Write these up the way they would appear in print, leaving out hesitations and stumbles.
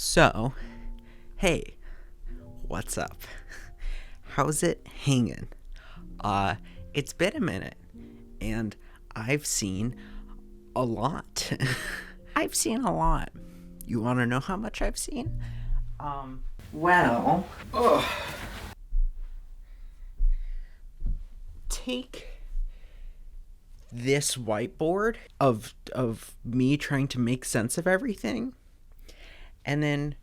So, hey, what's up? How's it hanging? It's been a minute, and I've seen a lot. I've seen a lot. You want to know how much I've seen? Well, take this whiteboard of me trying to make sense of everything, and then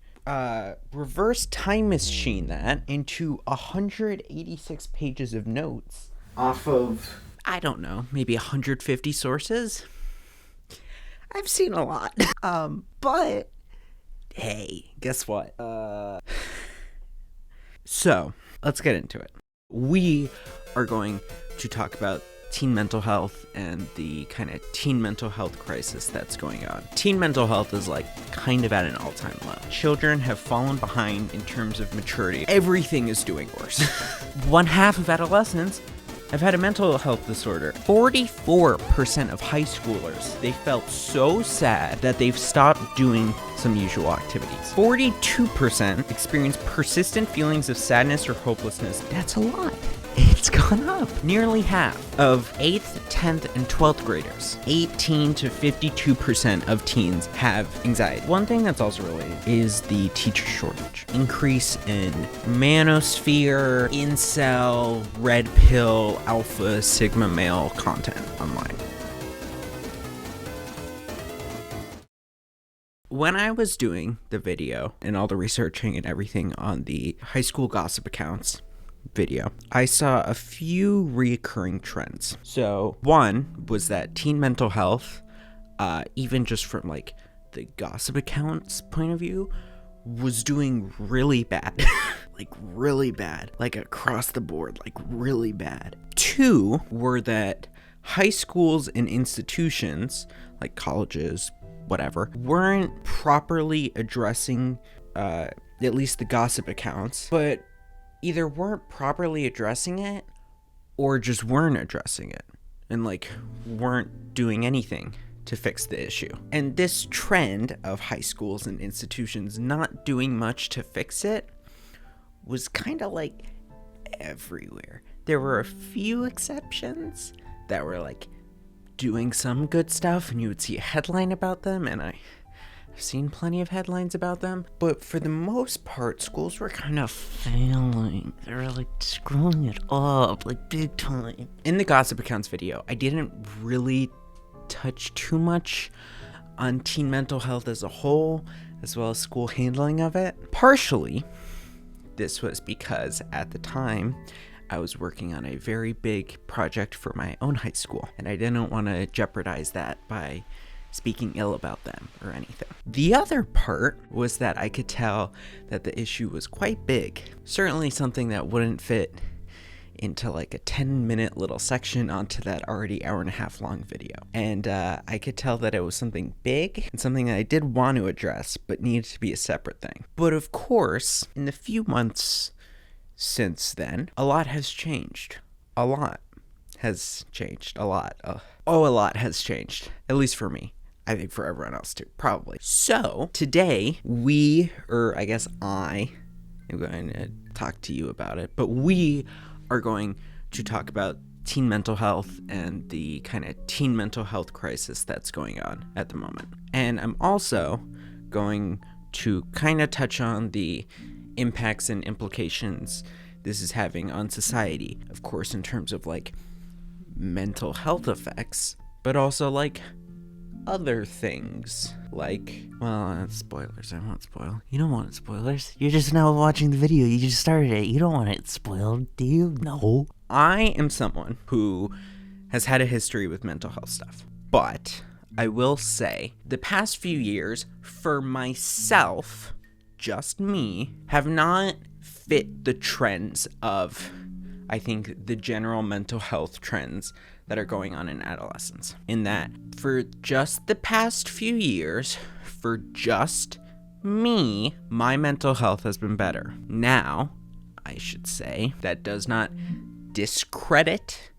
reverse time machine that into 186 pages of notes off of, I don't know, maybe 150 sources. I've seen a lot. But hey, guess what? So let's get into it. We are going to talk about teen mental health and the kind of teen mental health crisis that's going on. Teen mental health is kind of at an all-time low. Children have fallen behind in terms of maturity. Everything is doing worse. One half of adolescents have had a mental health disorder. 44% of high schoolers, they felt so sad that they've stopped doing some usual activities. 42% experience persistent feelings of sadness or hopelessness. That's a lot. It's gone up. Nearly half of 8th, 10th, and 12th graders, 18 to 52% of teens have anxiety. One thing that's also related is the teacher shortage. Increase in Manosphere, Incel, Red Pill, Alpha, Sigma male content online. When I was doing the video and all the researching and everything on the high school gossip accounts video, I saw a few recurring trends. So one was that teen mental health, even just from the gossip accounts point of view, was doing really bad. Really bad. Across the board, really bad. Two were that high schools and institutions, like colleges, whatever, weren't properly addressing at least the gossip accounts, but either weren't properly addressing it or just weren't addressing it and weren't doing anything to fix the issue. And this trend of high schools and institutions not doing much to fix it was kind of everywhere. There were a few exceptions that were doing some good stuff, and you would see a headline about them, and I've seen plenty of headlines about them, but for the most part, schools were kind of failing. They were screwing it up, big time. In the gossip accounts video, I didn't really touch too much on teen mental health as a whole, as well as school handling of it. Partially, this was because at the time, I was working on a very big project for my own high school, and I didn't want to jeopardize that by speaking ill about them or anything. The other part was that I could tell that the issue was quite big. Certainly something that wouldn't fit into a 10-minute little section onto that already hour-and-a-half long video. And I could tell that it was something big and something that I did want to address, but needed to be a separate thing. But of course, in the few months since then, a lot has changed. A lot has changed. A lot. A lot has changed. At least for me. I think for everyone else too, probably. So today I am going to talk to you about it, but we are going to talk about teen mental health and the kind of teen mental health crisis that's going on at the moment. And I'm also going to kind of touch on the impacts and implications this is having on society, of course, in terms of mental health effects, but also other things spoilers. I won't spoil. You don't want spoilers. You're just now watching the video. You just started it. You don't want it spoiled, do you? No. I am someone who has had a history with mental health stuff, but I will say the past few years for myself, just me, have not fit the trends of, I think, the general mental health trends that are going on in adolescence. In that, for just the past few years, for just me, my mental health has been better. Now, I should say, that does not discredit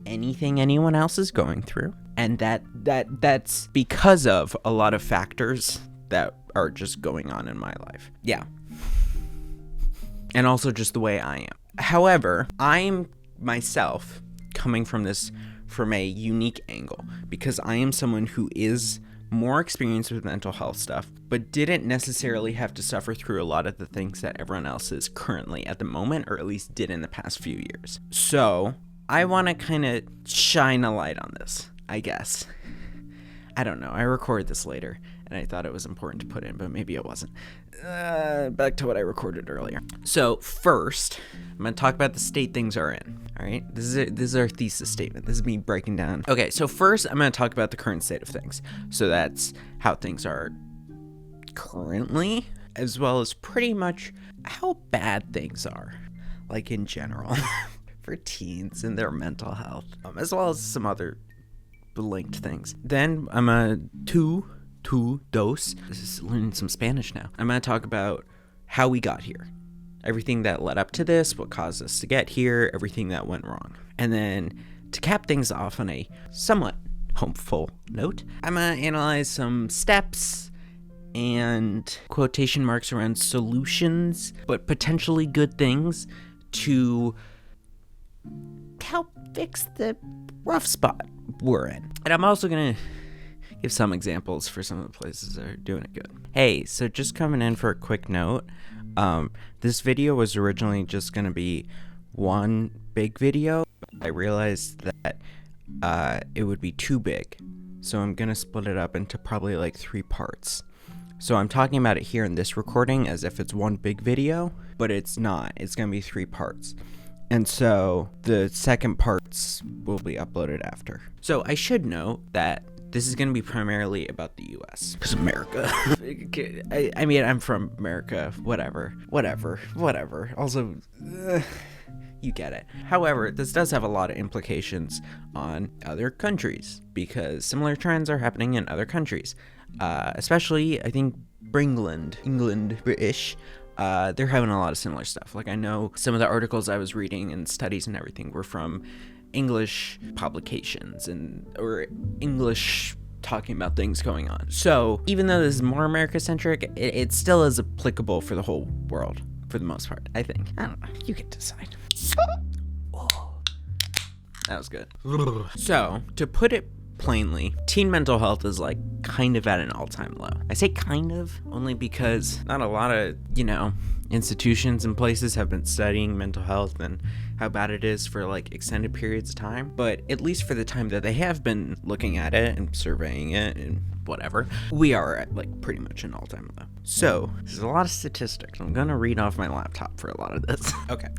anything anyone else is going through, and that's because of a lot of factors that are just going on in my life. Yeah. And also just the way I am. However, I'm myself coming from a unique angle, because I am someone who is more experienced with mental health stuff, but didn't necessarily have to suffer through a lot of the things that everyone else is currently at the moment, or at least did in the past few years. So I want to kind of shine a light on this, I guess. I don't know. I recorded this later, and I thought it was important to put in, but maybe it wasn't. Back to what I recorded earlier. So first, I'm going to talk about the state things are in. All right? This is our thesis statement. This is me breaking down. Okay, so first, I'm going to talk about the current state of things. So that's how things are currently, as well as pretty much how bad things are, like in general, for teens and their mental health, as well as some other linked things. Then I'm a dos. This is learning some Spanish now. I'm going to talk about how we got here. Everything that led up to this, what caused us to get here, everything that went wrong. And then to cap things off on a somewhat hopeful note, I'm going to analyze some steps and quotation marks around solutions, but potentially good things to help fix the rough spot we're in. And I'm also going to give some examples for some of the places that are doing it good. Hey, so just coming in for a quick note, this video was originally just going to be one big video. I realized that it would be too big, so I'm going to split it up into probably like 3 parts. So I'm talking about it here in this recording as if it's one big video, but it's not. It's going to be 3 parts. And so the second parts will be uploaded after. So I should note that this is going to be primarily about the US. Because America. I mean, I'm from America. Whatever. Also, you get it. However, this does have a lot of implications on other countries, because similar trends are happening in other countries. Especially, I think, England, British. They're having a lot of similar stuff. Like, I know some of the articles I was reading and studies and everything were from English publications or English talking about things going on. So even though this is more America-centric, it still is applicable for the whole world for the most part, I think. I don't know. You can decide. Oh, that was good. So, to put it plainly, teen mental health is like kind of at an all-time low. I say kind of only because not a lot of, institutions and places have been studying mental health and how bad it is for like extended periods of time. But at least for the time that they have been looking at it and surveying it and whatever, we are at like pretty much an all-time low. So there's a lot of statistics. I'm gonna read off my laptop for a lot of this. Okay.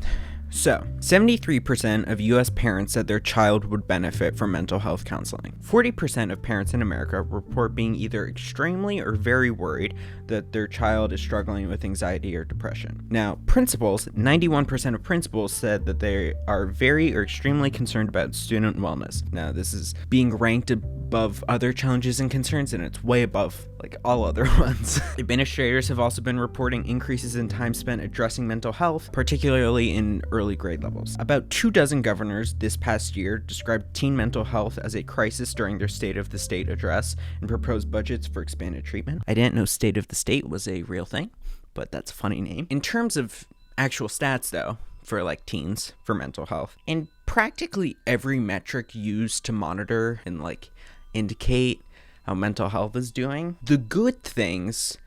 So, 73% of U.S. parents said their child would benefit from mental health counseling. 40% of parents in America report being either extremely or very worried that their child is struggling with anxiety or depression. Now, principals, 91% of principals said that they are very or extremely concerned about student wellness. Now, this is being ranked above other challenges and concerns, and it's way above like all other ones. Administrators have also been reporting increases in time spent addressing mental health, particularly in early grade levels. About 24 governors this past year described teen mental health as a crisis during their State of the State address and proposed budgets for expanded treatment. I didn't know State of the State was a real thing, but that's a funny name. In terms of actual stats though, for like teens, for mental health, and practically every metric used to monitor and like indicate how mental health is doing, the good things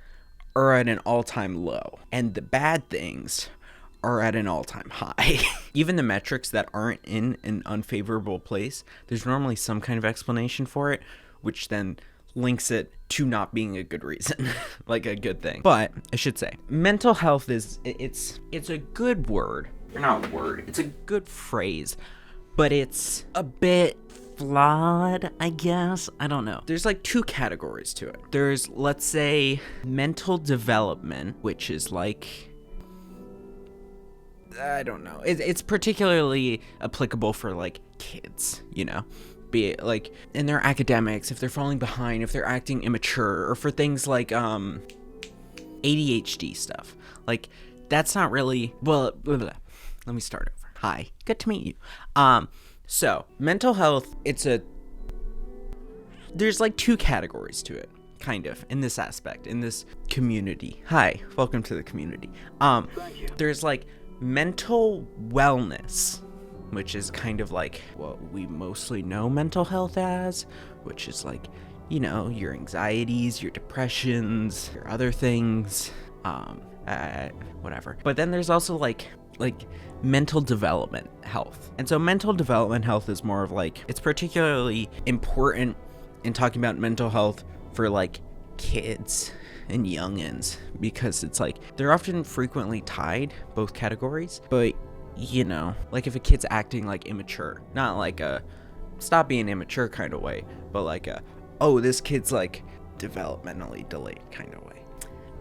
are at an all-time low, and the bad things are at an all-time high. Even the metrics that aren't in an unfavorable place, there's normally some kind of explanation for it, which then links it to not being a good reason, like a good thing. But I should say, mental health it's a good word, or not word, it's a good phrase, but it's a bit flawed, I guess. I don't know. There's like 2 categories to it. There's, let's say, mental development, which is like, I don't know. It's particularly applicable for like kids, be it like in their academics, if they're falling behind, if they're acting immature, or for things like ADHD stuff. Like, that's not really, well, blah, blah. Let me start over. Hi, good to meet you. So mental health, there's like 2 categories to it. kind of, in this aspect, in this community. Hi, welcome to the community. There's like mental wellness, which is kind of like what we mostly know mental health as, which is like, you know, your anxieties, your depressions, your other things, whatever. But then there's also like mental development health. And so mental development health is more of like, it's particularly important in talking about mental health for like kids and youngins, because it's like they're often frequently tied, both categories. But you know, like if a kid's acting like immature, not like a stop being immature kind of way, but like a, oh, this kid's like developmentally delayed kind of way.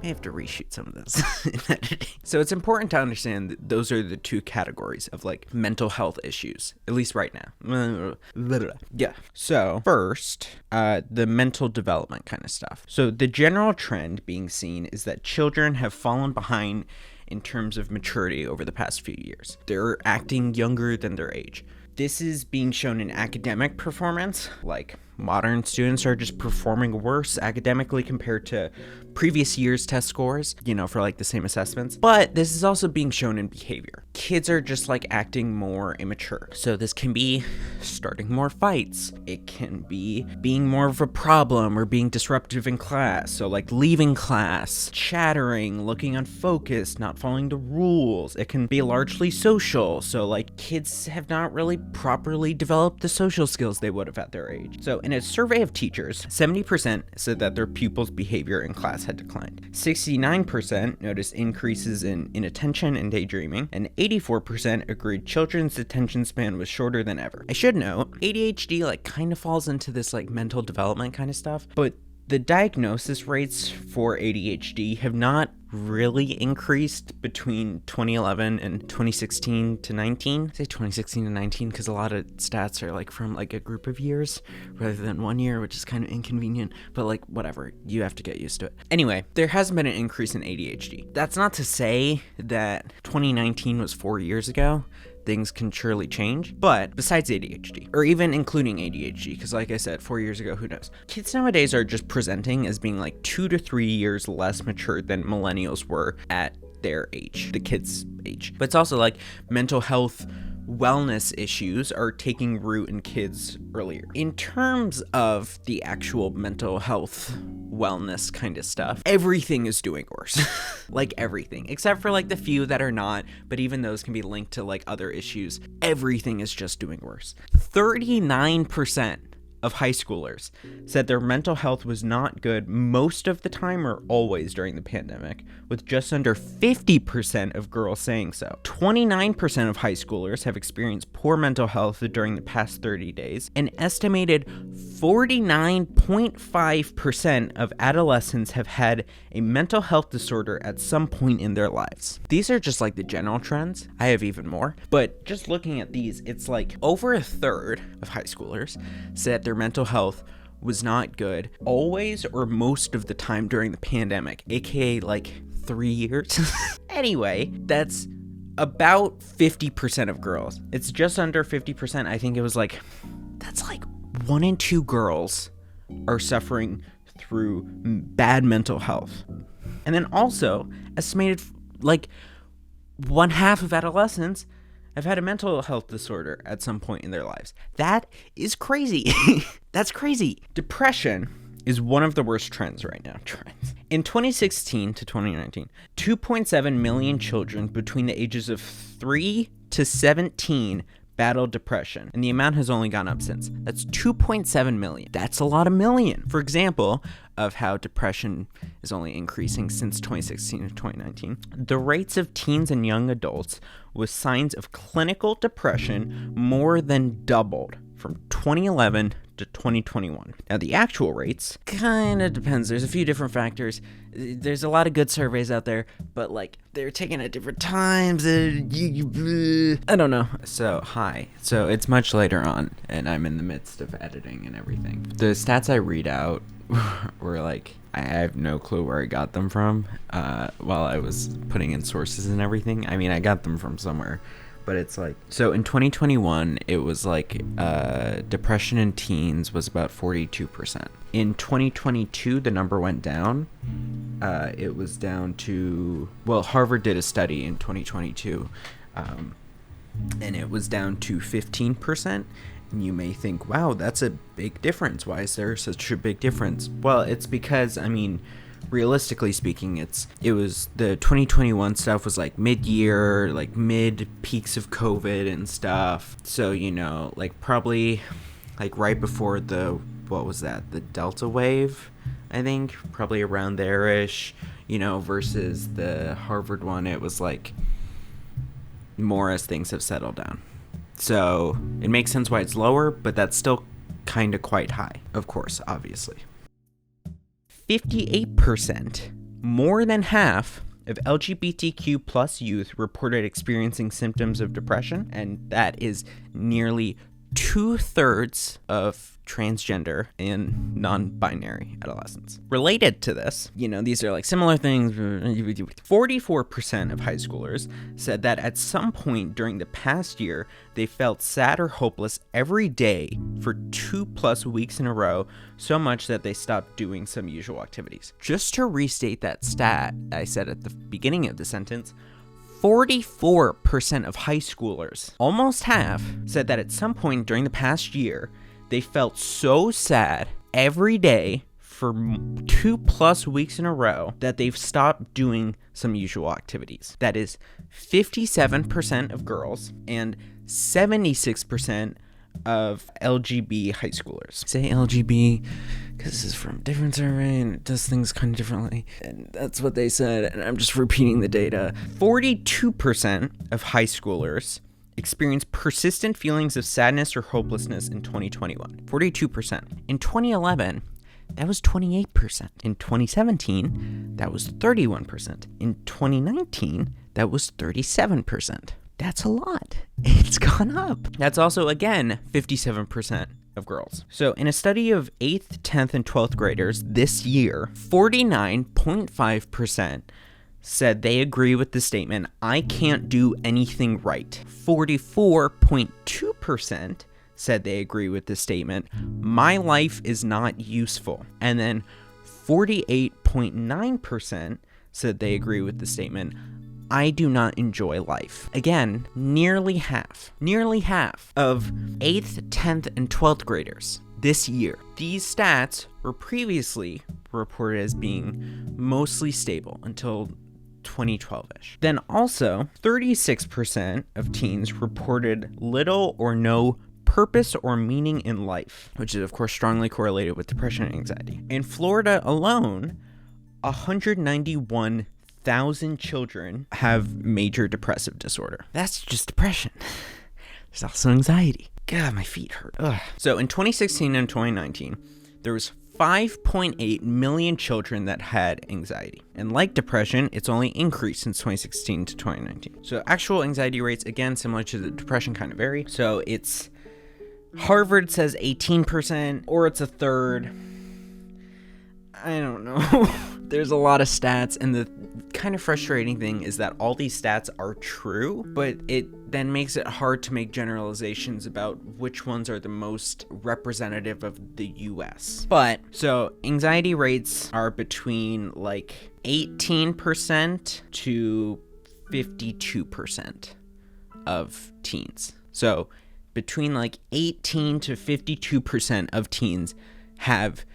I have to reshoot some of this in editing. So it's important to understand that those are the two categories of like mental health issues, at least right now. Yeah. So first, the mental development kind of stuff. So the general trend being seen is that children have fallen behind in terms of maturity over the past few years. They're acting younger than their age. This is being shown in academic performance, like modern students are just performing worse academically compared to previous year's test scores, you know, for like the same assessments. But this is also being shown in behavior. Kids are just like acting more immature. So this can be starting more fights. It can be being more of a problem or being disruptive in class. So like leaving class, chattering, looking unfocused, not following the rules. It can be largely social. So like kids have not really properly developed the social skills they would have at their age. So in a survey of teachers, 70% said that their pupils' behavior in class had declined. 69% noticed increases in inattention and daydreaming, and 84% agreed children's attention span was shorter than ever. I should note, ADHD like kind of falls into this like mental development kind of stuff, but the diagnosis rates for ADHD have not really increased between 2011 and 2016 to 19. I say 2016 to 19 because a lot of stats are like from like a group of years rather than 1 year, which is kind of inconvenient, but like whatever, you have to get used to it. Anyway, there hasn't been an increase in ADHD. That's not to say that 2019 was 4 years ago. Things can surely change, but besides ADHD, or even including ADHD, because like I said, 4 years ago, who knows? Kids nowadays are just presenting as being like 2 to 3 years less mature than millennials were at their age, the kids' age. But it's also like mental health wellness issues are taking root in kids earlier. In terms of the actual mental health wellness kind of stuff, everything is doing worse. Like everything, except for like the few that are not, but even those can be linked to like other issues. Everything is just doing worse. 39% of high schoolers said their mental health was not good most of the time or always during the pandemic, with just under 50% of girls saying so. 29% of high schoolers have experienced poor mental health during the past 30 days. An estimated 49.5% of adolescents have had a mental health disorder at some point in their lives. These are just like the general trends. I have even more, but just looking at these, it's like over a third of high schoolers said their mental health was not good always or most of the time during the pandemic, aka like 3 years. Anyway, that's about 50% of girls. It's just under 50%. I think it was like, that's like 1 in 2 girls are suffering through bad mental health. And then also estimated like 1/2 of adolescents have had a mental health disorder at some point in their lives. That is crazy. That's crazy. Depression is one of the worst trends right now. In 2016 to 2019, 2.7 million children between the ages of 3 to 17 battled depression, and the amount has only gone up since. That's 2.7 million. That's a lot of million. For example, of how depression is only increasing since 2016 to 2019, the rates of teens and young adults with signs of clinical depression more than doubled from 2011 to 2021. Now, the actual rates kind of depends. There's a few different factors. There's a lot of good surveys out there, but like they're taken at different times. I don't know. So, hi. So it's much later on, and I'm in the midst of editing and everything. The stats I read out were like, I have no clue where I got them from while I was putting in sources and everything. I mean, I got them from somewhere, but it's like, so in 2021, it was like depression in teens was about 42%. In 2022, the number went down. It was down to, well, Harvard did a study in 2022, and it was down to 15%. And you may think, wow, that's a big difference. Why is there such a big difference? Well, it's because, I mean, realistically speaking, it was the 2021 stuff was like mid-year, like mid peaks of COVID and stuff. So, you know, like probably like right before what was that? The Delta wave, I think, probably around there-ish, you know, versus the Harvard one. It was like more as things have settled down. So it makes sense why it's lower, but that's still kind of quite high, of course, obviously. 58%, more than half of LGBTQ plus youth reported experiencing symptoms of depression, and that is nearly 2/3 of transgender and non-binary adolescents. Related to this, you know, these are like similar things. 44% of high schoolers said that at some point during the past year, they felt sad or hopeless every day for 2+ weeks in a row, so much that they stopped doing some usual activities. Just to restate that stat I said at the beginning of the sentence, 44% of high schoolers, almost half, said that at some point during the past year, they felt so sad every day for 2+ weeks in a row that they've stopped doing some usual activities. That is 57% of girls and 76% of LGB high schoolers. Say LGB because this is from a different survey and it does things kind of differently. And that's what they said, and I'm just repeating the data. 42% of high schoolers experienced persistent feelings of sadness or hopelessness in 2021. 42%. In 2011, that was 28%. In 2017, that was 31%. In 2019, that was 37%. That's a lot. It's gone up. That's also, again, 57% of girls. So in a study of 8th, 10th, and 12th graders this year, 49.5% said they agree with the statement, I can't do anything right. 44.2% said they agree with the statement, my life is not useful. And then 48.9% said they agree with the statement, I do not enjoy life. Again, nearly half of 8th, 10th, and 12th graders this year. These stats were previously reported as being mostly stable until 2012-ish. Then also, 36% of teens reported little or no purpose or meaning in life, which is of course strongly correlated with depression and anxiety. In Florida alone, 191,000 children have major depressive disorder. That's just depression. There's also anxiety. God, my feet hurt. Ugh. So in 2016 and 2019, there was 5.8 million children that had anxiety. And like depression, it's only increased since 2016 to 2019. So actual anxiety rates, again, similar to the depression, kind of vary. So it's Harvard says 18%, or it's a third. I don't know. There's a lot of stats, and the kind of frustrating thing is that all these stats are true, but it then makes it hard to make generalizations about which ones are the most representative of the US. But, so anxiety rates are between like 18% to 52% of teens. So between like 18 to 52% of teens have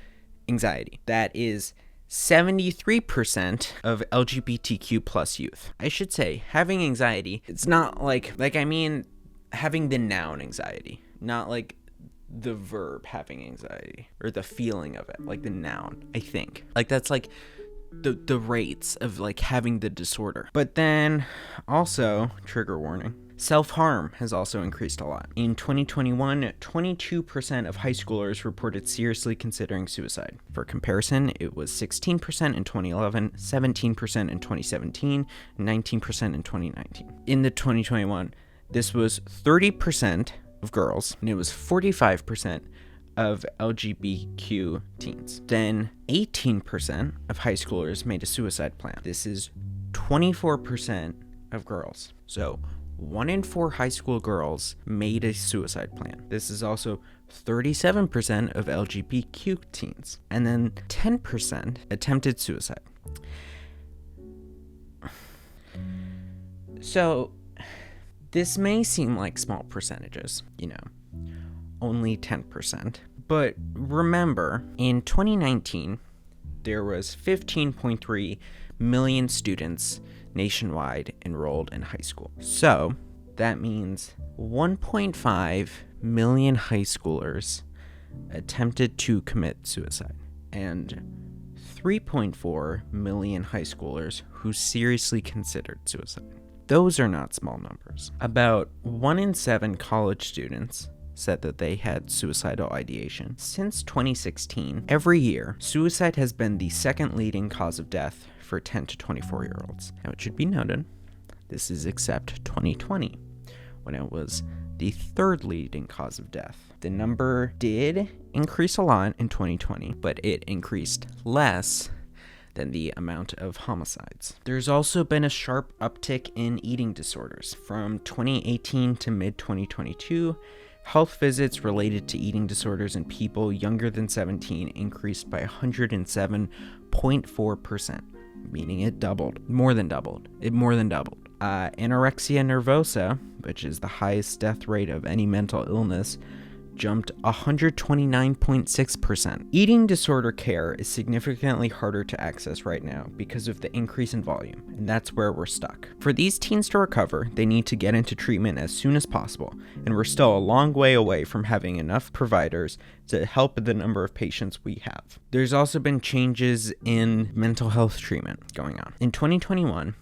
anxiety. That is 73% of LGBTQ plus youth. I should say, having anxiety, it's not like I mean having the noun anxiety, not like the verb having anxiety or the feeling of it, like the noun, I think. Like that's like the rates of like having the disorder. But then also, trigger warning, self-harm has also increased a lot. In 2021, 22% of high schoolers reported seriously considering suicide. For comparison, it was 16% in 2011, 17% in 2017, and 19% in 2019. In the 2021, this was 30% of girls, and it was 45% of LGBTQ teens. Then 18% of high schoolers made a suicide plan. This is 24% of girls. So 1 in 4 high school girls made a suicide plan. This is also 37% of LGBTQ teens. And then 10% attempted suicide. So, this may seem like small percentages, only 10%. But remember, in 2019, there was 15.3 million students nationwide enrolled in high school. So, that means 1.5 million high schoolers attempted to commit suicide, and 3.4 million high schoolers who seriously considered suicide. Those are not small numbers. About 1 in 7 college students said that they had suicidal ideation. Since 2016, every year, suicide has been the second leading cause of death for 10 to 24-year-olds. Now, it should be noted, this is except 2020, when it was the third leading cause of death. The number did increase a lot in 2020, but it increased less than the amount of homicides. There's also been a sharp uptick in eating disorders. From 2018 to mid-2022, health visits related to eating disorders in people younger than 17 increased by 107.4%, meaning it doubled. More than doubled. Anorexia nervosa, which is the highest death rate of any mental illness, jumped 129.6%. Eating disorder care is significantly harder to access right now because of the increase in volume, and that's where we're stuck. For these teens to recover, they need to get into treatment as soon as possible, and we're still a long way away from having enough providers to help the number of patients we have. There's also been changes in mental health treatment going on. In 2021,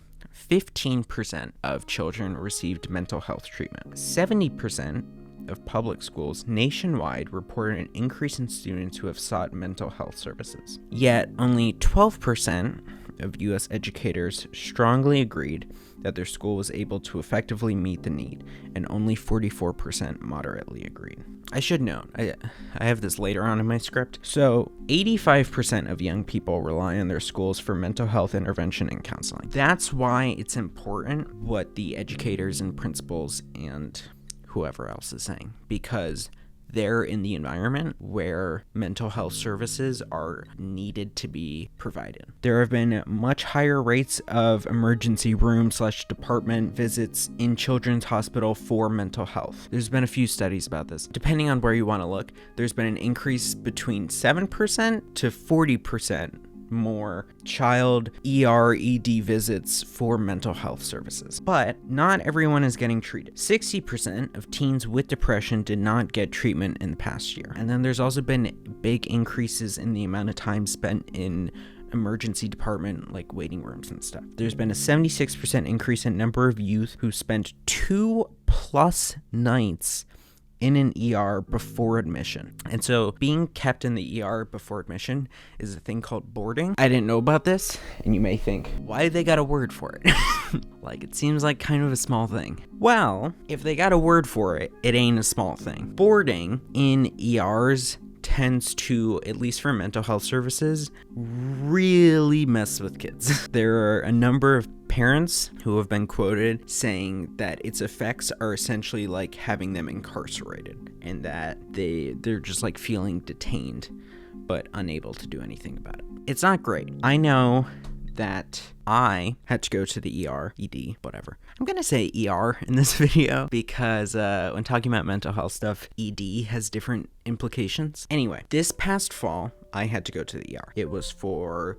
15% of children received mental health treatment. 70% of public schools nationwide reported an increase in students who have sought mental health services. Yet, only 12% of U.S. educators strongly agreed that their school was able to effectively meet the need, and only 44% moderately agreed. I should note, I have this later on in my script. So, 85% of young people rely on their schools for mental health intervention and counseling. That's why it's important what the educators and principals and whoever else is saying, because they're in the environment where mental health services are needed to be provided. There have been much higher rates of emergency room/department visits in Children's Hospital for mental health. There's been a few studies about this. Depending on where you want to look, there's been an increase between 7% to 40% more child ED visits for mental health services. But not everyone is getting treated. 60% of teens with depression did not get treatment in the past year. And then there's also been big increases in the amount of time spent in emergency department, like waiting rooms and stuff. There's been a 76% increase in number of youth who spent 2+ nights in an ER before admission. And so being kept in the ER before admission is a thing called boarding. I didn't know about this, and you may think, why they got a word for it? Like, it seems like kind of a small thing. Well, if they got a word for it, it ain't a small thing. Boarding in ERs tends to, at least for mental health services, really mess with kids. There are a number of parents who have been quoted saying that its effects are essentially like having them incarcerated, and that they're just like feeling detained but unable to do anything about it. It's not great. I know that I had to go to the ED, whatever. I'm gonna say ER in this video because when talking about mental health stuff, ED has different implications. Anyway, this past fall, I had to go to the ER. It was for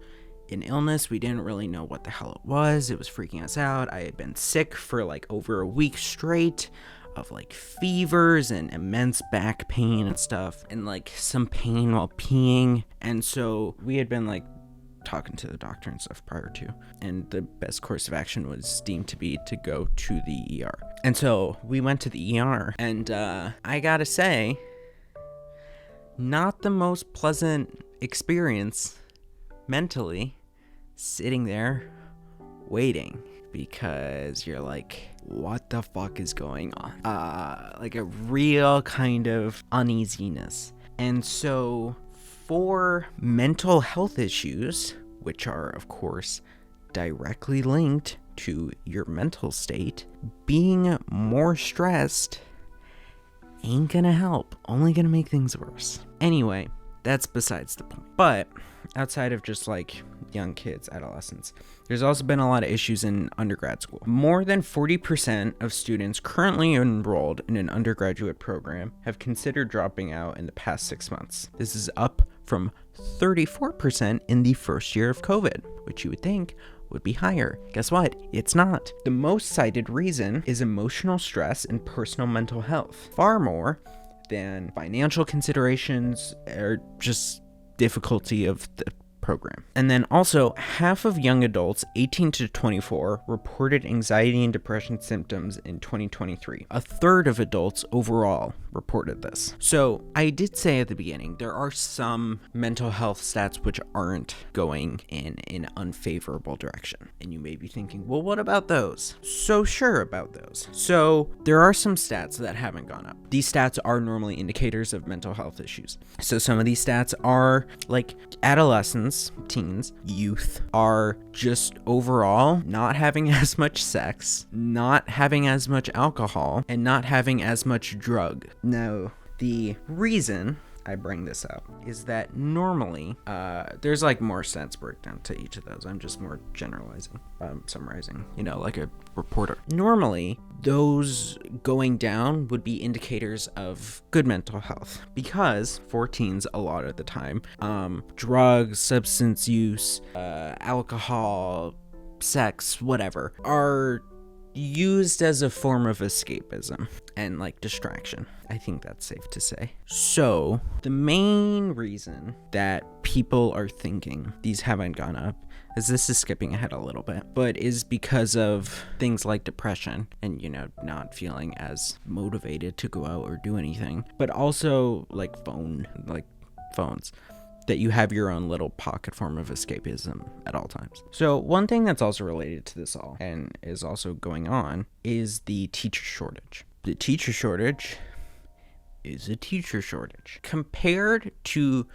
an illness. We didn't really know what the hell it was. It was freaking us out. I had been sick for like over a week straight of like fevers and immense back pain and stuff, and like some pain while peeing. And so we had been like talking to the doctor and stuff prior to, and the best course of action was deemed to be to go to the ER. And so we went to the ER, and I gotta say, not the most pleasant experience mentally sitting there waiting, because you're like, what the fuck is going on? Like a real kind of uneasiness. And so for mental health issues, which are of course directly linked to your mental state, being more stressed ain't gonna help, only gonna make things worse. Anyway, that's besides the point. But outside of just like young kids, adolescents, there's also been a lot of issues in undergrad school. More than 40% of students currently enrolled in an undergraduate program have considered dropping out in the past 6 months. This is up from 34% in the first year of COVID, which you would think would be higher. Guess what? It's not. The most cited reason is emotional stress and personal mental health, far more than financial considerations or just difficulty of the program. And then also, half of young adults 18 to 24 reported anxiety and depression symptoms in 2023. A third of adults overall reported this. So I did say at the beginning, there are some mental health stats which aren't going in an unfavorable direction. And you may be thinking, well, what about those? So sure about those. So there are some stats that haven't gone up. These stats are normally indicators of mental health issues. So some of these stats are like adolescents, teens, youth are just overall not having as much sex, not having as much alcohol, and not having as much drug. Now, the reason I bring this up is that normally, there's like more stats breakdown to each of those. I'm just more generalizing, summarizing, like a reporter. Normally, those going down would be indicators of good mental health because for teens, a lot of the time, drugs, substance use, alcohol, sex, whatever, are used as a form of escapism and like distraction. I think that's safe to say. So the main reason that people are thinking these haven't gone up, as this is skipping ahead a little bit, but is because of things like depression and, not feeling as motivated to go out or do anything, but also like phones. That you have your own little pocket form of escapism at all times. So one thing that's also related to this all and is also going on is the teacher shortage. The teacher shortage is a teacher shortage. Compared to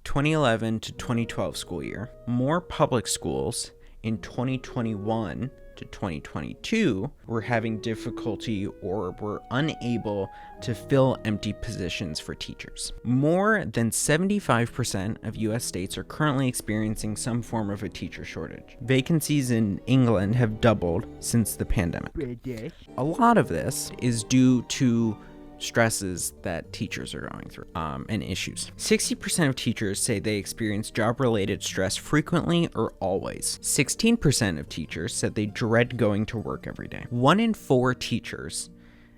2011 to 2012 school year, more public schools in 2021 to 2022 were having difficulty or were unable to fill empty positions for teachers. More than 75% of US states are currently experiencing some form of a teacher shortage. Vacancies in England have doubled since the pandemic. A lot of this is due to stresses that teachers are going through, and issues. 60% of teachers say they experience job-related stress frequently or always. 16% of teachers said they dread going to work every day. 1 in 4 teachers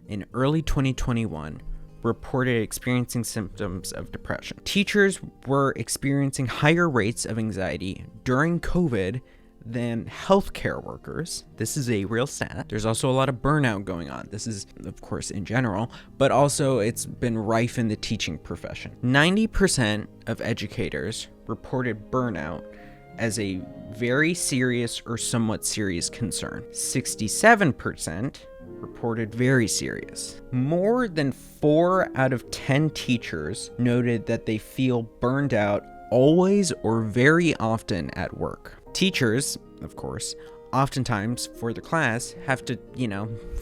in early 2021 reported experiencing symptoms of depression. Teachers were experiencing higher rates of anxiety during COVID than healthcare workers. This is a real stat. There's also a lot of burnout going on. This is, of course, in general, but also it's been rife in the teaching profession. 90% of educators reported burnout as a very serious or somewhat serious concern. 67% reported very serious. More than 4 out of 10 teachers noted that they feel burned out always or very often at work. Teachers, of course, oftentimes for the class have to,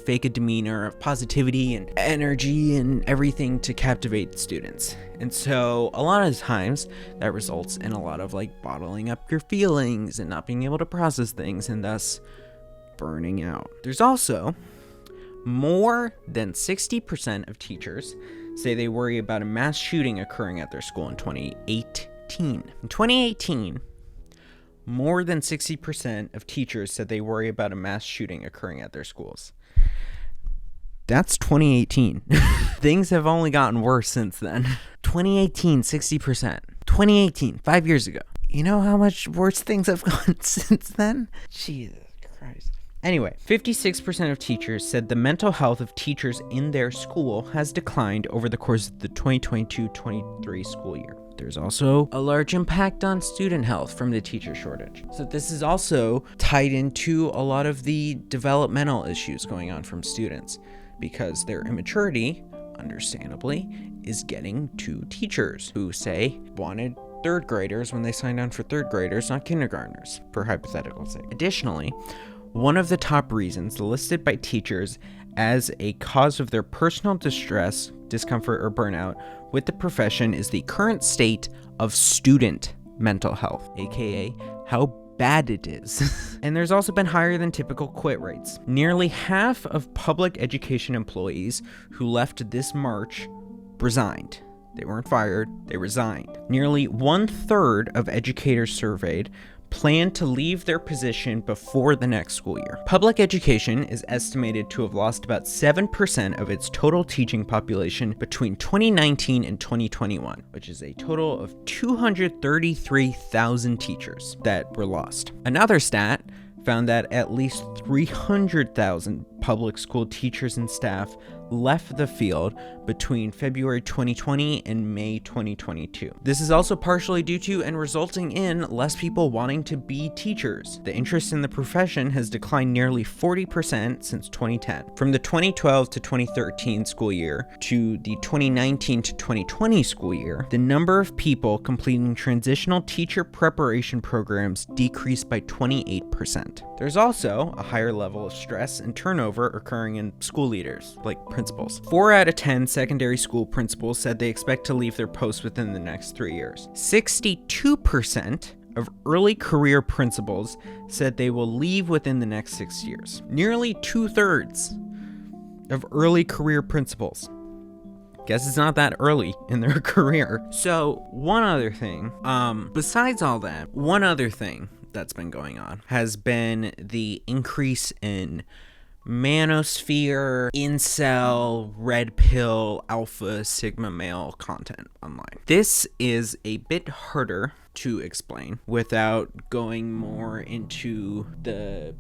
fake a demeanor of positivity and energy and everything to captivate students. And so a lot of times that results in a lot of bottling up your feelings and not being able to process things and thus burning out. There's also more than 60% of teachers say they worry about a mass shooting occurring at their school in 2018. In 2018, more than 60% of teachers said they worry about a mass shooting occurring at their schools. That's 2018. Things have only gotten worse since then. 2018, 60%. 2018, 5 years ago. You know how much worse things have gone since then? Jesus Christ. Anyway, 56% of teachers said the mental health of teachers in their school has declined over the course of the 2022-23 school year. There's also a large impact on student health from the teacher shortage. So this is also tied into a lot of the developmental issues going on from students because their immaturity, understandably, is getting to teachers who say wanted third graders when they signed on for third graders, not kindergartners, for hypothetical sake. Additionally, One of the top reasons listed by teachers as a cause of their personal distress, discomfort, or burnout with the profession is the current state of student mental health, aka how bad it is. And there's also been higher than typical quit rates. Nearly half of public education employees who left this March resigned. They weren't fired, they resigned. Nearly 1/3 of educators surveyed plan to leave their position before the next school year. Public education is estimated to have lost about 7% of its total teaching population between 2019 and 2021, which is a total of 233,000 teachers that were lost. Another stat found that at least 300,000 public school teachers and staff left the field between February 2020 and May 2022. This is also partially due to and resulting in less people wanting to be teachers. The interest in the profession has declined nearly 40% since 2010. From the 2012 to 2013 school year to the 2019 to 2020 school year, the number of people completing transitional teacher preparation programs decreased by 28%. There's also a higher level of stress and turnover occurring in school leaders, like principals. 4 out of 10 secondary school principals said they expect to leave their posts within the next 3 years. 62% of early career principals said they will leave within the next 6 years. Nearly 2/3 of early career principals. Guess it's not that early in their career. So one other thing, besides all that, one other thing that's been going on has been the increase in Manosphere, Incel, Red Pill, Alpha, Sigma male content online. This is a bit harder to explain without going more into the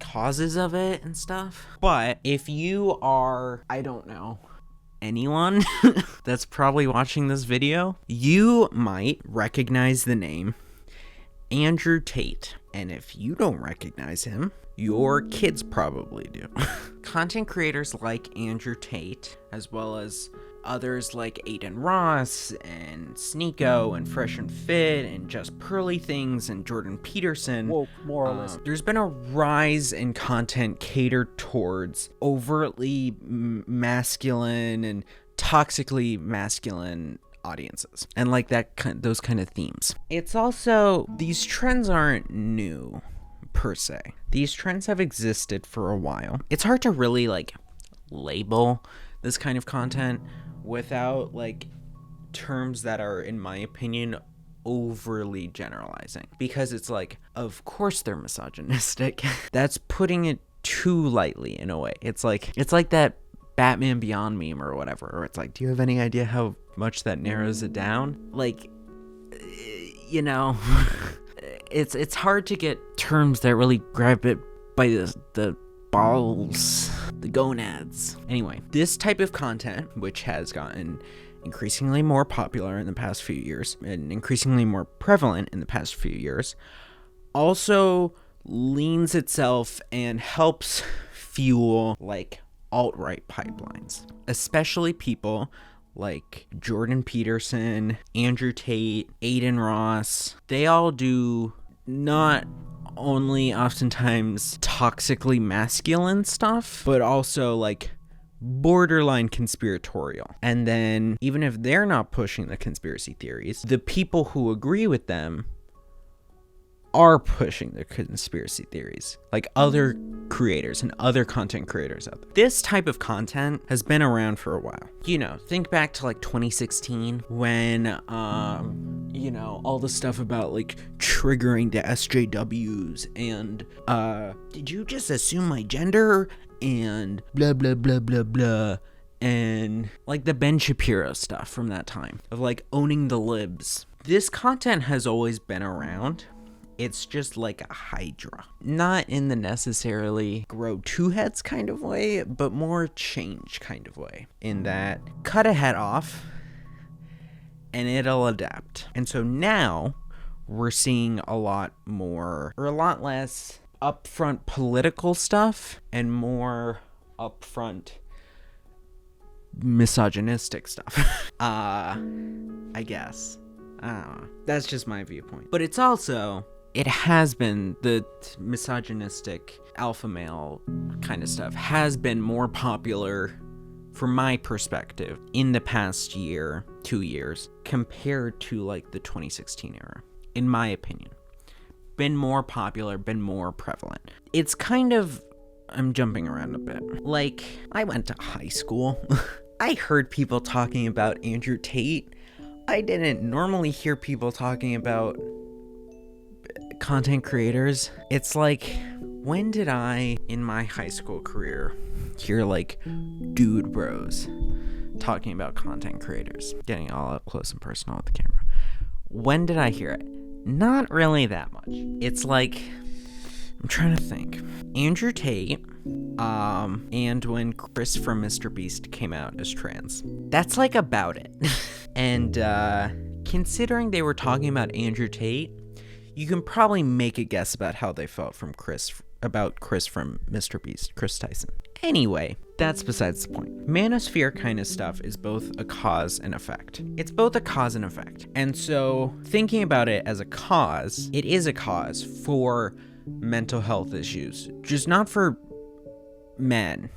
causes of it and stuff. But if you are, I don't know, anyone that's probably watching this video, you might recognize the name Andrew Tate. And if you don't recognize him, your kids probably do. Content creators like Andrew Tate, as well as others like Aiden Ross and Sneeko and Fresh and Fit and Just Pearly Things and Jordan Peterson. Woke moralist. There's been a rise in content catered towards overtly masculine and toxically masculine audiences and those kind of themes. It's also, these trends aren't new per se. These trends have existed for a while. It's hard to really label this kind of content without terms that are, in my opinion, overly generalizing, because it's of course they're misogynistic. That's putting it too lightly in a way. It's like that Batman Beyond meme or whatever, or it's do you have any idea how much that narrows it down? It's hard to get terms that really grab it by the balls, the gonads. Anyway, this type of content, which has gotten increasingly more popular in the past few years and increasingly more prevalent in the past few years, also leans itself and helps fuel alt-right pipelines, especially people like Jordan Peterson, Andrew Tate, Aiden Ross. They all do not only oftentimes toxically masculine stuff, but also borderline conspiratorial. And then even if they're not pushing the conspiracy theories, the people who agree with them are pushing the conspiracy theories, other creators and other content creators out there. This type of content has been around for a while. Think back to 2016 when all the stuff about triggering the SJWs and did you just assume my gender and blah blah blah blah blah, and the Ben Shapiro stuff from that time of owning the libs. This content has always been around. It's just like a hydra. Not in the necessarily grow two heads kind of way, but more change kind of way. In that, cut a head off, and it'll adapt. And so now, we're seeing a lot more, or a lot less upfront political stuff, and more upfront misogynistic stuff. I guess. I don't know. That's just my viewpoint. But it's also it has been, the misogynistic alpha male kind of stuff has been more popular from my perspective in the past year, 2 years, compared to like the 2016 era, in my opinion. Been more popular, been more prevalent. It's kind of, I'm jumping around a bit. Like, I went to high school. I heard people talking about Andrew Tate. I didn't normally hear people talking about content creators. It's like, when did I, in my high school career, hear like dude bros talking about content creators, getting all up close and personal with the camera? When did I hear it? Not really that much. It's like, I'm trying to think. Andrew Tate, and when Chris from Mr. Beast came out as trans. That's like about it. And considering they were talking about Andrew Tate, you can probably make a guess about how they felt about Chris from Mr. Beast, Chris Tyson. Anyway, that's besides the point. Manosphere kind of stuff is both a cause and effect. It's both a cause and effect. And so, thinking about it as a cause, it is a cause for mental health issues. Just not for men.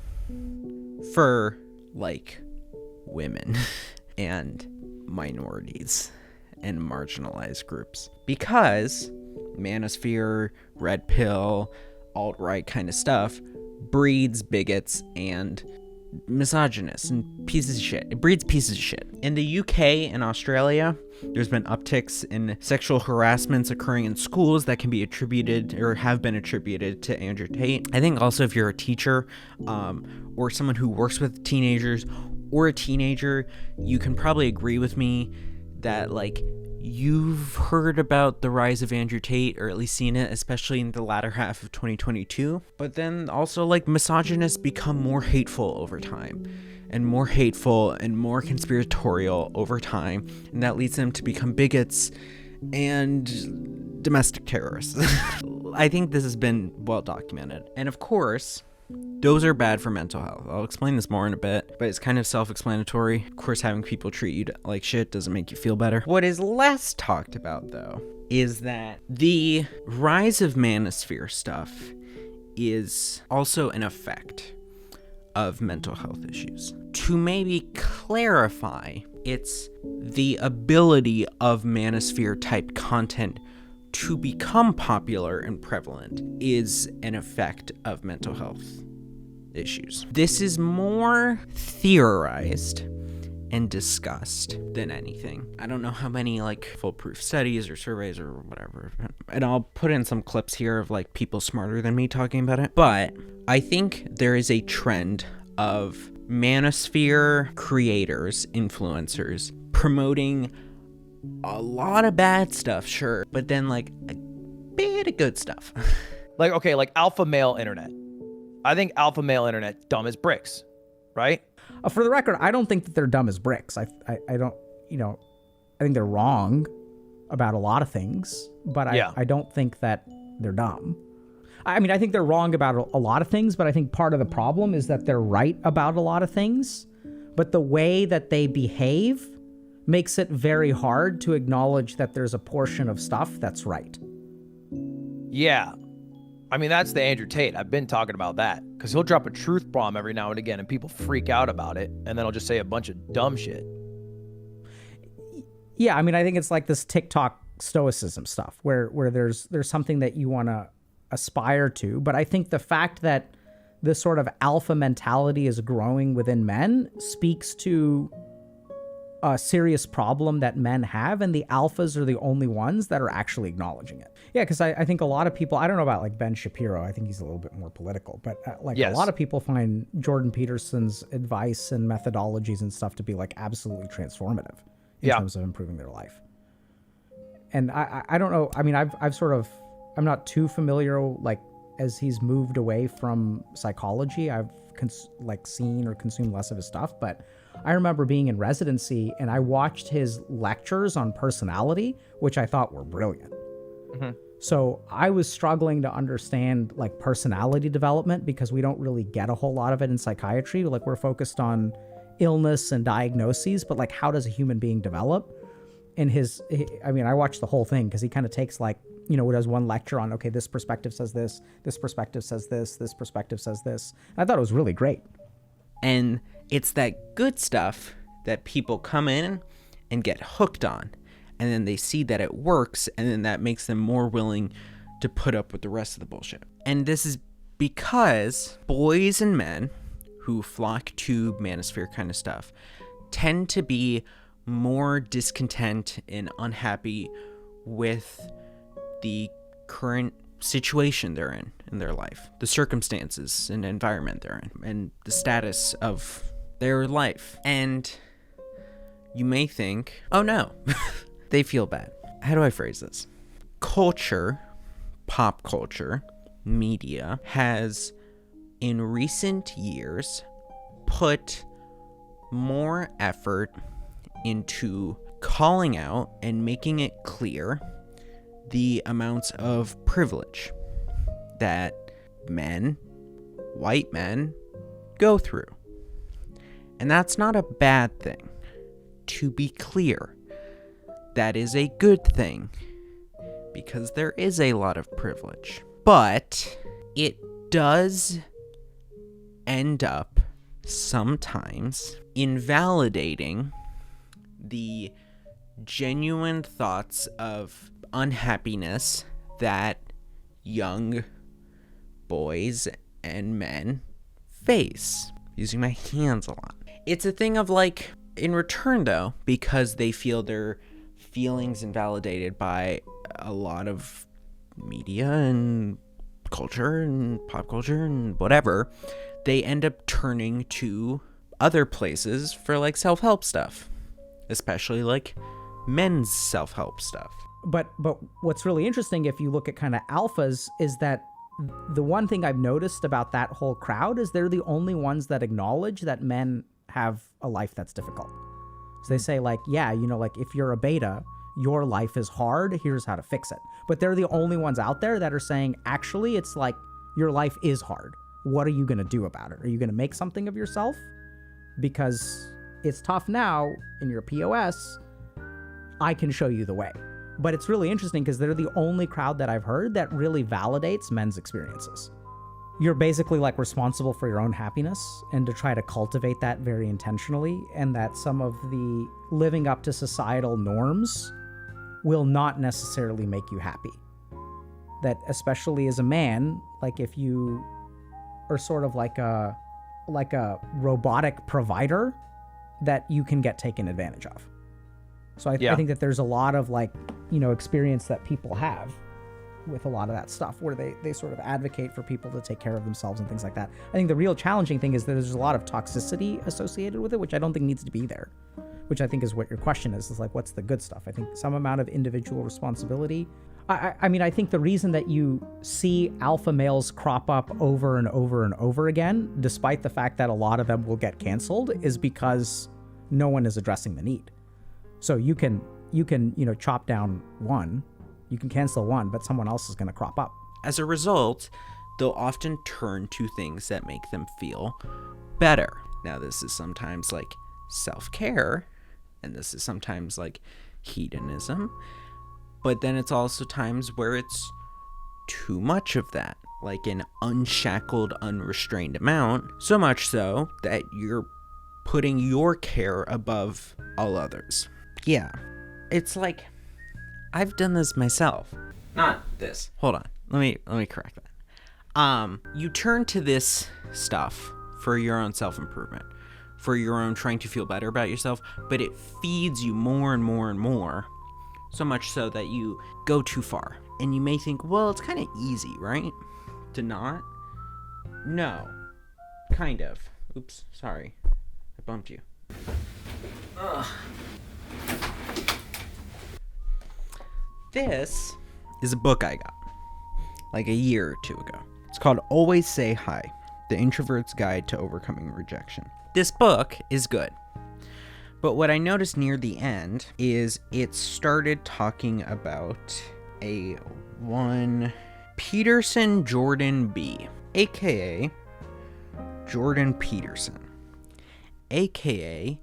For, like, women and minorities and marginalized groups. Because Manosphere, Red Pill, alt-right kind of stuff breeds bigots and misogynists and pieces of shit. It breeds pieces of shit. In the UK and Australia, there's been upticks in sexual harassments occurring in schools that can be attributed or have been attributed to Andrew Tate. I think also if you're a teacher or someone who works with teenagers or a teenager, you can probably agree with me that, like, you've heard about the rise of Andrew Tate, or at least seen it, especially in the latter half of 2022. But then also, like, misogynists become more hateful over time, and more hateful and more conspiratorial over time, and that leads them to become bigots and domestic terrorists. I think this has been well documented. And of course, those are bad for mental health. I'll explain this more in a bit, but it's kind of self-explanatory. Of course, having people treat you like shit doesn't make you feel better. What is less talked about, though, is that the rise of manosphere stuff is also an effect of mental health issues. To maybe clarify, it's the ability of manosphere-type content to become popular and prevalent is an effect of mental health issues. This is more theorized and discussed than anything. I don't know how many like foolproof studies or surveys or whatever, and I'll put in some clips here of like people smarter than me talking about it, but I think there is a trend of manosphere creators, influencers, promoting a lot of bad stuff, sure, but then like a bit of good stuff. Like, okay, like alpha male internet. I think alpha male internet dumb as bricks, right? For the record, I don't think that they're dumb as bricks. I don't, I think they're wrong about a lot of things, but I don't think that they're dumb. I mean, I think they're wrong about a lot of things, but I think part of the problem is that they're right about a lot of things, but the way that they behave makes it very hard to acknowledge that there's a portion of stuff that's right. Yeah. I mean, that's the Andrew Tate. I've been talking about that because he'll drop a truth bomb every now and again and people freak out about it. And then he'll just say a bunch of dumb shit. Yeah. I mean, I think it's like this TikTok stoicism stuff where there's something that you want to aspire to. But I think the fact that this sort of alpha mentality is growing within men speaks to a serious problem that men have, and the alphas are the only ones that are actually acknowledging it. Yeah, because I think a lot of people, I don't know about like Ben Shapiro, I think he's a little bit more political, but a lot of people find Jordan Peterson's advice and methodologies and stuff to be like absolutely transformative in terms of improving their life. And I don't know, I mean, I'm not too familiar, like, as he's moved away from psychology, I've seen or consumed less of his stuff, but I remember being in residency and I watched his lectures on personality, which I thought were brilliant. Mm-hmm. So I was struggling to understand like personality development because we don't really get a whole lot of it in psychiatry. Like we're focused on illness and diagnoses, but like how does a human being develop? And I watched the whole thing because he kind of takes like does one lecture on, okay, this perspective says this perspective says this perspective says this. I thought it was really great. And it's that good stuff that people come in and get hooked on. And then they see that it works, and then that makes them more willing to put up with the rest of the bullshit. And this is because boys and men who flock to Manosphere kind of stuff tend to be more discontent and unhappy with the current situation they're in their life, the circumstances and environment they're in, and the status of their life. And you may think, oh no, they feel bad. How do I phrase this? Culture, pop culture, media has in recent years put more effort into calling out and making it clear the amounts of privilege that men, white men, go through. And that's not a bad thing. To be clear, that is a good thing, because there is a lot of privilege. But it does end up sometimes invalidating the genuine thoughts of unhappiness that young boys and men face. Using my hands a lot. It's a thing of like, in return though, because they feel their feelings invalidated by a lot of media and culture and pop culture and whatever, they end up turning to other places for like self-help stuff, especially like men's self-help stuff. But what's really interesting, if you look at kind of alphas, is that the one thing I've noticed about that whole crowd is they're the only ones that acknowledge that men have a life that's difficult. So they say like, yeah, like if you're a beta, your life is hard, here's how to fix it. But they're the only ones out there that are saying, actually, it's like, your life is hard. What are you going to do about it? Are you going to make something of yourself? Because it's tough now in your POS. I can show you the way. But it's really interesting because they're the only crowd that I've heard that really validates men's experiences. You're basically like responsible for your own happiness, and to try to cultivate that very intentionally, and that some of the living up to societal norms will not necessarily make you happy. That especially as a man, like if you are sort of like a robotic provider, that you can get taken advantage of. So I think that there's a lot of like, experience that people have with a lot of that stuff where they sort of advocate for people to take care of themselves and things like that. I think the real challenging thing is that there's a lot of toxicity associated with it, which I don't think needs to be there, which I think is what your question is like, what's the good stuff? I think some amount of individual responsibility. I mean, I think the reason that you see alpha males crop up over and over and over again, despite the fact that a lot of them will get canceled, is because no one is addressing the need. So you can chop down one, you can cancel one, but someone else is going to crop up. As a result, they'll often turn to things that make them feel better. Now, this is sometimes like self-care, and this is sometimes like hedonism, but then it's also times where it's too much of that, like an unshackled, unrestrained amount, so much so that you're putting your care above all others. Yeah, it's like, I've done this myself. Not this. Hold on. Let me correct that. You turn to this stuff for your own self-improvement, for your own trying to feel better about yourself, but it feeds you more and more and more, so much so that you go too far. And you may think, well, it's kind of easy, right? To not? No. Kind of. Oops, sorry. I bumped you. Ugh. This is a book I got like a year or two ago. It's called Always Say Hi, The Introvert's Guide to Overcoming Rejection. This book is good, but what I noticed near the end is it started talking about a one Peterson Jordan B, aka Jordan Peterson, aka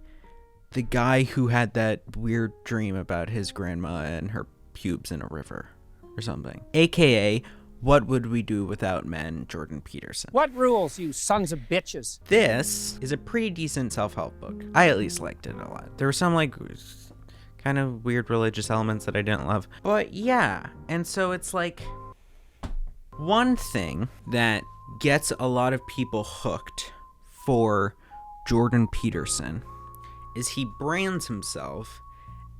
the guy who had that weird dream about his grandma and her pubes in a river. or something. AKA, What Would We Do Without Men, Jordan Peterson. What rules, you sons of bitches? This is a pretty decent self-help book. I at least liked it a lot. There were some like kind of weird religious elements that I didn't love. But yeah, and so it's like one thing that gets a lot of people hooked for Jordan Peterson is he brands himself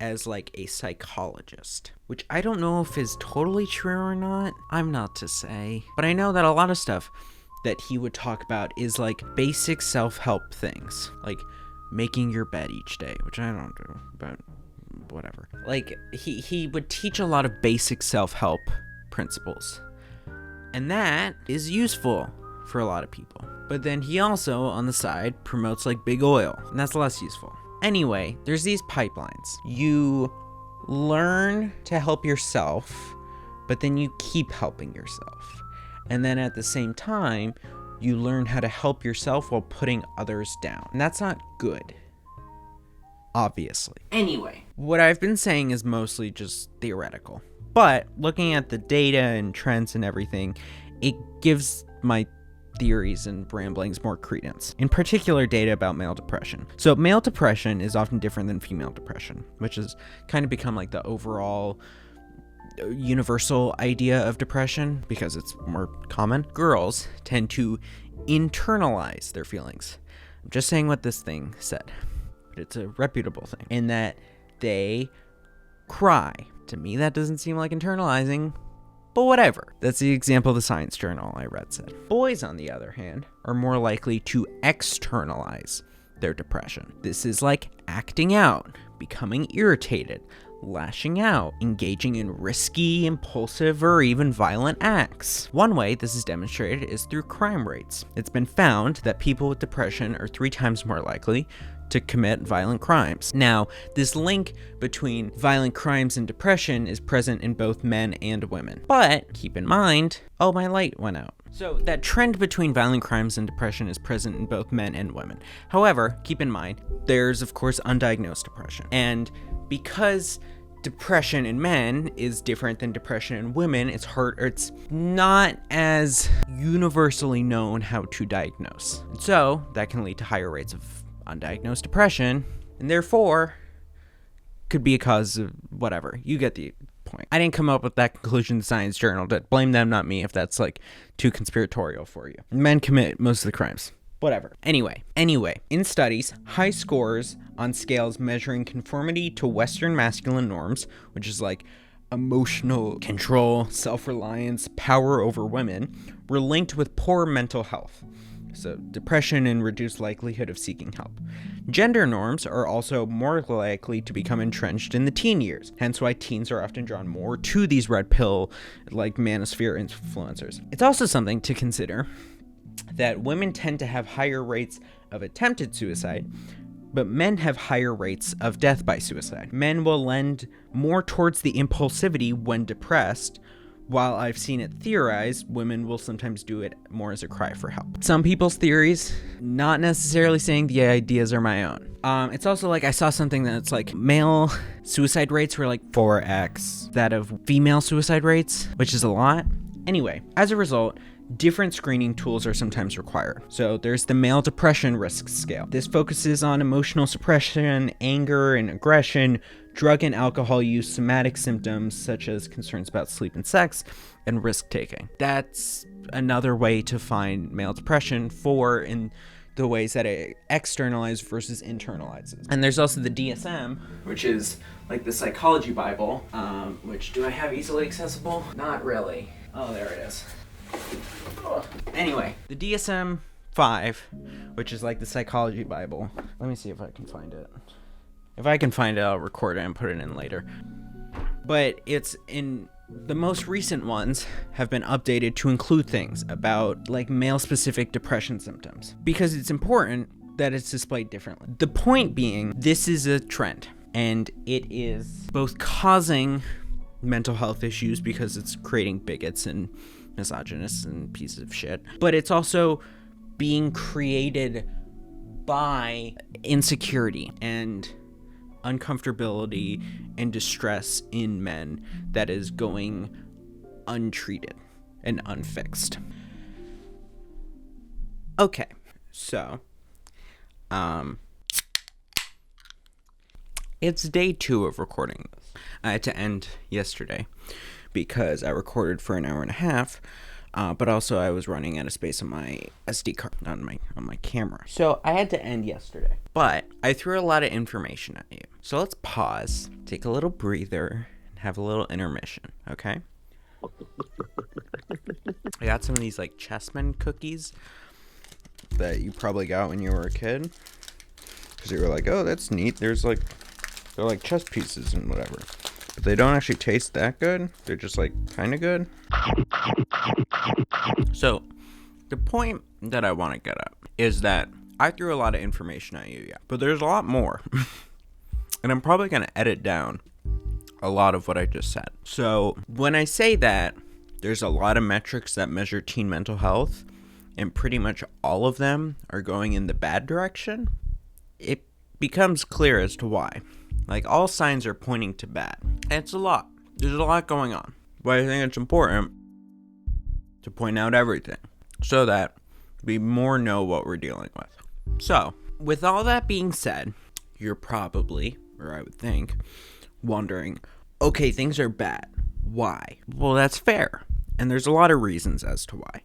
as like a psychologist, which I don't know if is totally true or not. I'm not to say, but I know that a lot of stuff that he would talk about is like basic self-help things, like making your bed each day, which I don't do, but whatever. Like he would teach a lot of basic self-help principles, and that is useful for a lot of people. But then he also on the side promotes like big oil, and that's less useful. Anyway, there's these pipelines. You learn to help yourself, but then you keep helping yourself. And then at the same time, you learn how to help yourself while putting others down. And that's not good, obviously. Anyway, what I've been saying is mostly just theoretical. But looking at the data and trends and everything, it gives my theories and ramblings more credence. In particular, data about male depression. So male depression is often different than female depression, which has kind of become like the overall universal idea of depression because it's more common. Girls tend to internalize their feelings. I'm just saying what this thing said, but it's a reputable thing in that they cry. To me, that doesn't seem like internalizing, but whatever. That's the example the Science Journal I read said. Boys, on the other hand, are more likely to externalize their depression. This is like acting out, becoming irritated, lashing out, engaging in risky, impulsive, or even violent acts. One way this is demonstrated is through crime rates. It's been found that people with depression are 3 times more likely to commit violent crimes. Now, this link between violent crimes and depression is present in both men and women. But keep in mind, oh, my light went out. So that trend between violent crimes and depression is present in both men and women. However, keep in mind, there's of course undiagnosed depression. And because depression in men is different than depression in women, it's not as universally known how to diagnose. And so that can lead to higher rates of undiagnosed depression, and therefore could be a cause of whatever. You get the point. I didn't come up with that conclusion in the Science Journal. Blame them, not me, if that's like too conspiratorial for you. Men commit most of the crimes. Whatever. Anyway, in studies, high scores on scales measuring conformity to Western masculine norms, which is like emotional control, self-reliance, power over women, were linked with poor mental health. So depression and reduced likelihood of seeking help. Gender norms are also more likely to become entrenched in the teen years, hence why teens are often drawn more to these red pill, like Manosphere influencers. It's also something to consider that women tend to have higher rates of attempted suicide, but men have higher rates of death by suicide. Men will lend more towards the impulsivity when depressed, while I've seen it theorized, women will sometimes do it more as a cry for help. Some people's theories, not necessarily saying the ideas are my own. It's also like I saw something that's like male suicide rates were like 4x that of female suicide rates, which is a lot. Anyway, as a result, different screening tools are sometimes required. So there's the male depression risk scale. This focuses on emotional suppression, anger and aggression, drug and alcohol use, somatic symptoms such as concerns about sleep and sex, and risk-taking. That's another way to find male depression in the ways that it externalizes versus internalizes. And there's also the DSM, which is like the psychology Bible, which do I have easily accessible? Not really. Oh, there it is. Anyway, the DSM-5, which is like the psychology Bible. Let me see if I can find it. If I can find it, I'll record it and put it in later. But it's in the most recent ones have been updated to include things about like male-specific depression symptoms because it's important that it's displayed differently. The point being, this is a trend and it is both causing mental health issues because it's creating bigots and misogynists and pieces of shit, but it's also being created by insecurity and uncomfortability and distress in men that is going untreated and unfixed. Okay, so it's day 2 of recording this. I had to end yesterday because I recorded for an hour and a half, but also I was running out of space on my SD card, on my camera. So I had to end yesterday. But I threw a lot of information at you. So let's pause, take a little breather, and have a little intermission, okay? I got some of these like chessmen cookies that you probably got when you were a kid. Because you were like, oh, that's neat. They're like chess pieces and whatever. But they don't actually taste that good. They're just like kind of good. So the point that I want to get at is that I threw a lot of information at you, yeah. But there's a lot more. And I'm probably going to edit down a lot of what I just said. So when I say that there's a lot of metrics that measure teen mental health, and pretty much all of them are going in the bad direction, it becomes clear as to why. Like, all signs are pointing to bad. And it's a lot. There's a lot going on. But I think it's important to point out everything so that we more know what we're dealing with. So, with all that being said, you're probably, or I would think, wondering, okay, things are bad. Why? Well, that's fair. And there's a lot of reasons as to why.